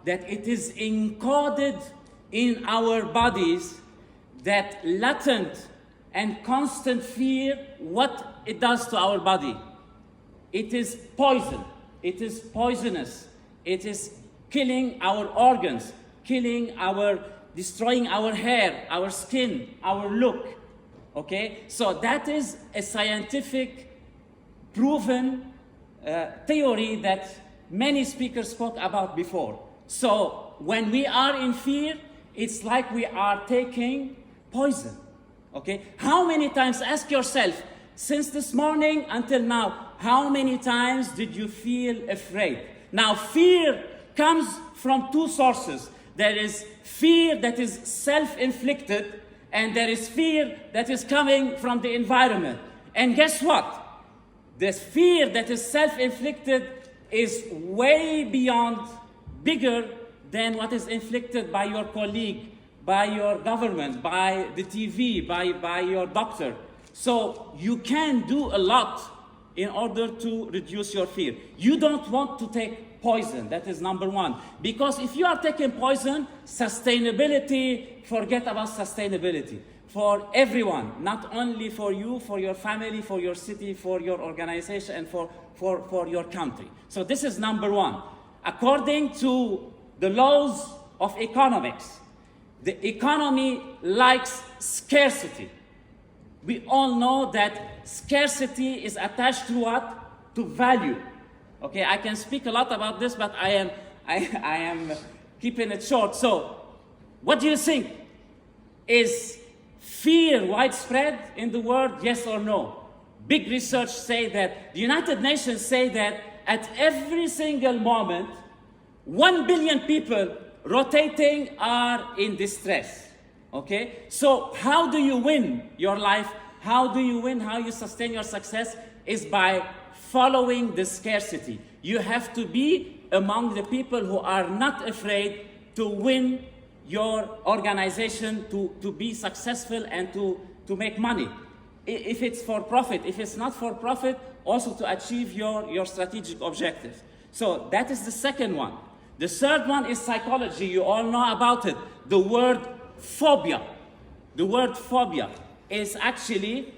that it is encoded in our bodies, that latent and constant fear, what it does to our body. It is poison. It is poisonous. It is killing our organs, destroying our hair, our skin, our look. Okay? So that is a scientific, proven theory that many speakers spoke about before. So when we are in fear, it's like we are taking poison. Okay? How many times, ask yourself, since this morning until now, how many times did you feel afraid? Now, fear comes from two sources. There is fear that is self-inflicted, and there is fear that is coming from the environment. And guess what? The fear that is self-inflicted is way beyond, bigger than what is inflicted by your colleague, by your government, by the TV, by your doctor. So you can do a lot in order to reduce your fear. You don't want to take poison, that is number one. Because if you are taking poison, sustainability, forget about sustainability. For everyone, not only for you, for your family, for your city, for your organization, and for your country. So this is number one. According to the laws of economics, the economy likes scarcity. We all know that scarcity is attached to what? To value. Okay, I can speak a lot about this, but I am keeping it short. So, what do you think? Is fear widespread in the world? Yes or no? Big research say that, the United Nations say that at every single moment, 1 billion people rotating are in distress. Okay? So how do you win your life? How do you win? How you sustain your success? Is by following the scarcity. You have to be among the people who are not afraid to win your organization, to be successful and to make money. If it's for profit, if it's not for profit, also to achieve your strategic objectives. So that is the second one. The third one is psychology. You all know about it. The word phobia. The word phobia is actually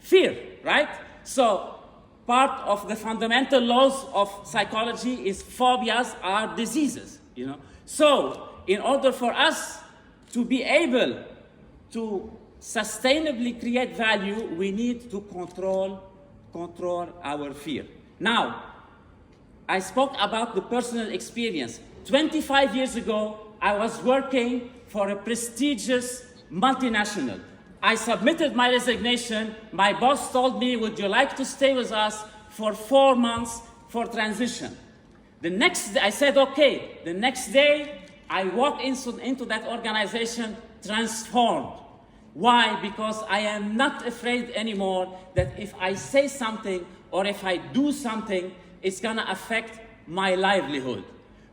fear, right? So part of the fundamental laws of psychology is phobias are diseases, you know. So in order for us to be able to sustainably create value, we need to control our fear. Now, I spoke about the personal experience. 25 years ago, I was working for a prestigious multinational. I submitted my resignation. My boss told me, would you like to stay with us for 4 months for transition? The next day, I said, okay. The next day, I walked into that organization transformed. Why? Because I am not afraid anymore that if I say something or if I do something, it's gonna affect my livelihood.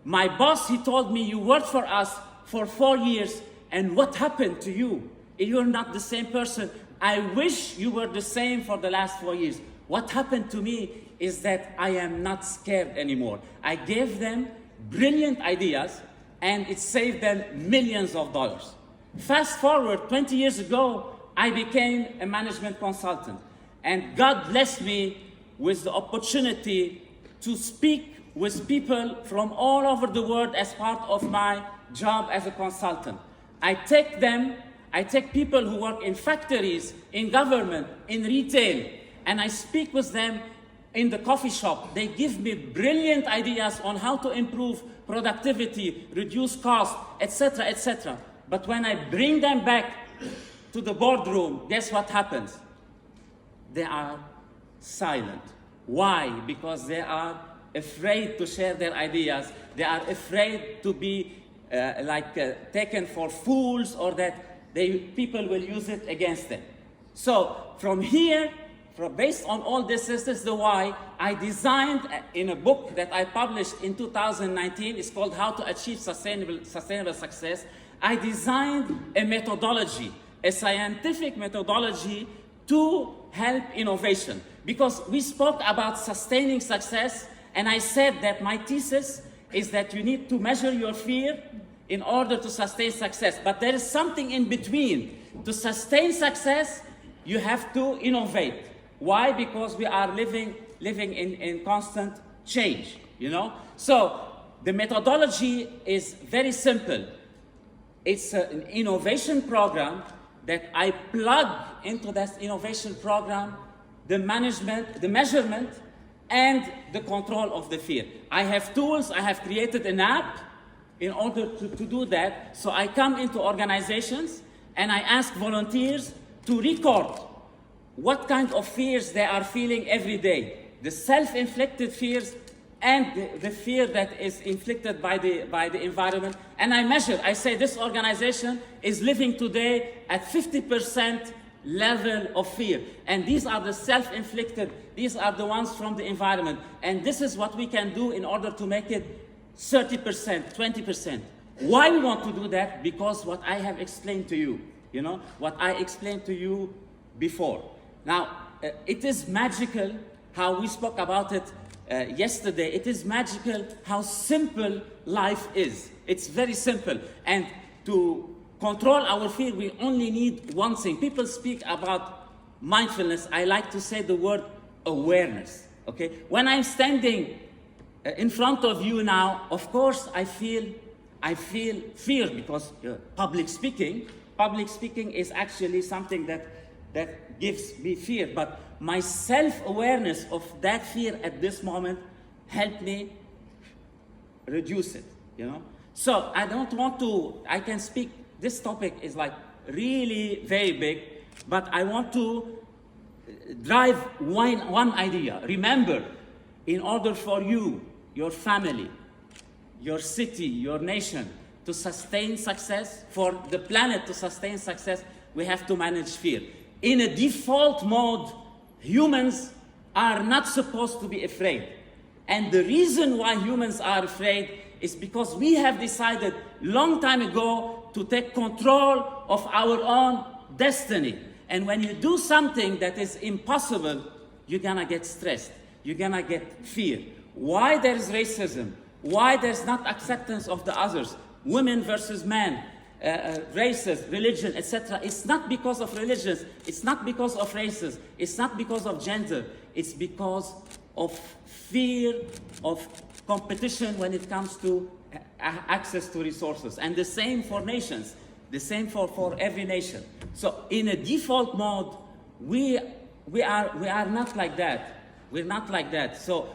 My boss, he told me, you worked for us for 4 years, and what happened to you? You're not the same person. I wish you were the same for the last 4 years. What happened to me is that I am not scared anymore. I gave them brilliant ideas, and it saved them millions of dollars. Fast forward 20 years ago, I became a management consultant, and God blessed me with the opportunity to speak with people from all over the world as part of my job as a consultant. I take people who work in factories, in government, in retail, and I speak with them in the coffee shop. They give me brilliant ideas on how to improve productivity, reduce cost, etc., etc. But when I bring them back to the boardroom, guess what happens? They are silent. Why? Because they are afraid to share their ideas. They are afraid to be taken for fools, or that people will use it against them. So from here, based on all this is the why I designed in a book that I published in 2019. It's called How to Achieve Sustainable Success. I designed a methodology, a scientific methodology to help innovation. Because we spoke about sustaining success, and I said that my thesis is that you need to measure your fear in order to sustain success. But there is something in between. To sustain success, you have to innovate. Why? Because we are living in constant change, you know? So the methodology is very simple. It's an innovation program that I plug into that innovation program the management, the measurement, and the control of the fear. I have tools, I have created an app in order to do that. So I come into organizations and I ask volunteers to record what kind of fears they are feeling every day. The self-inflicted fears and the fear that is inflicted by the environment. And I measure, I say this organization is living today at 50% level of fear. And these are the self-inflicted, these are the ones from the environment. And this is what we can do in order to make it 30%, 20%. Why we want to do that? Because what I have explained to you, you know, what I explained to you before. Now, it is magical how we spoke about it yesterday. It is magical how simple life is. It's very simple. And to control our fear, we only need one thing. People speak about mindfulness. I like to say the word awareness, okay? When I'm standing in front of you now, of course, I feel fear because public speaking is actually something that gives me fear. But my self-awareness of that fear at this moment helped me reduce it, you know? So I don't want to, I can speak, this topic is like really very big, but I want to drive one idea. Remember, in order for you, your family, your city, your nation to sustain success, for the planet to sustain success, we have to manage fear. In a default mode, humans are not supposed to be afraid. And the reason why humans are afraid is because we have decided long time ago to take control of our own destiny. And when you do something that is impossible, you're gonna get stressed. You're gonna get fear. Why there is racism? Why there's not acceptance of the others? Women versus men, races, religion, etc. It's not because of religions. It's not because of races. It's not because of gender. It's because of fear of competition when it comes to access to resources. And the same for nations. The same for every nation. So in a default mode, we are not like that. We're not like that. So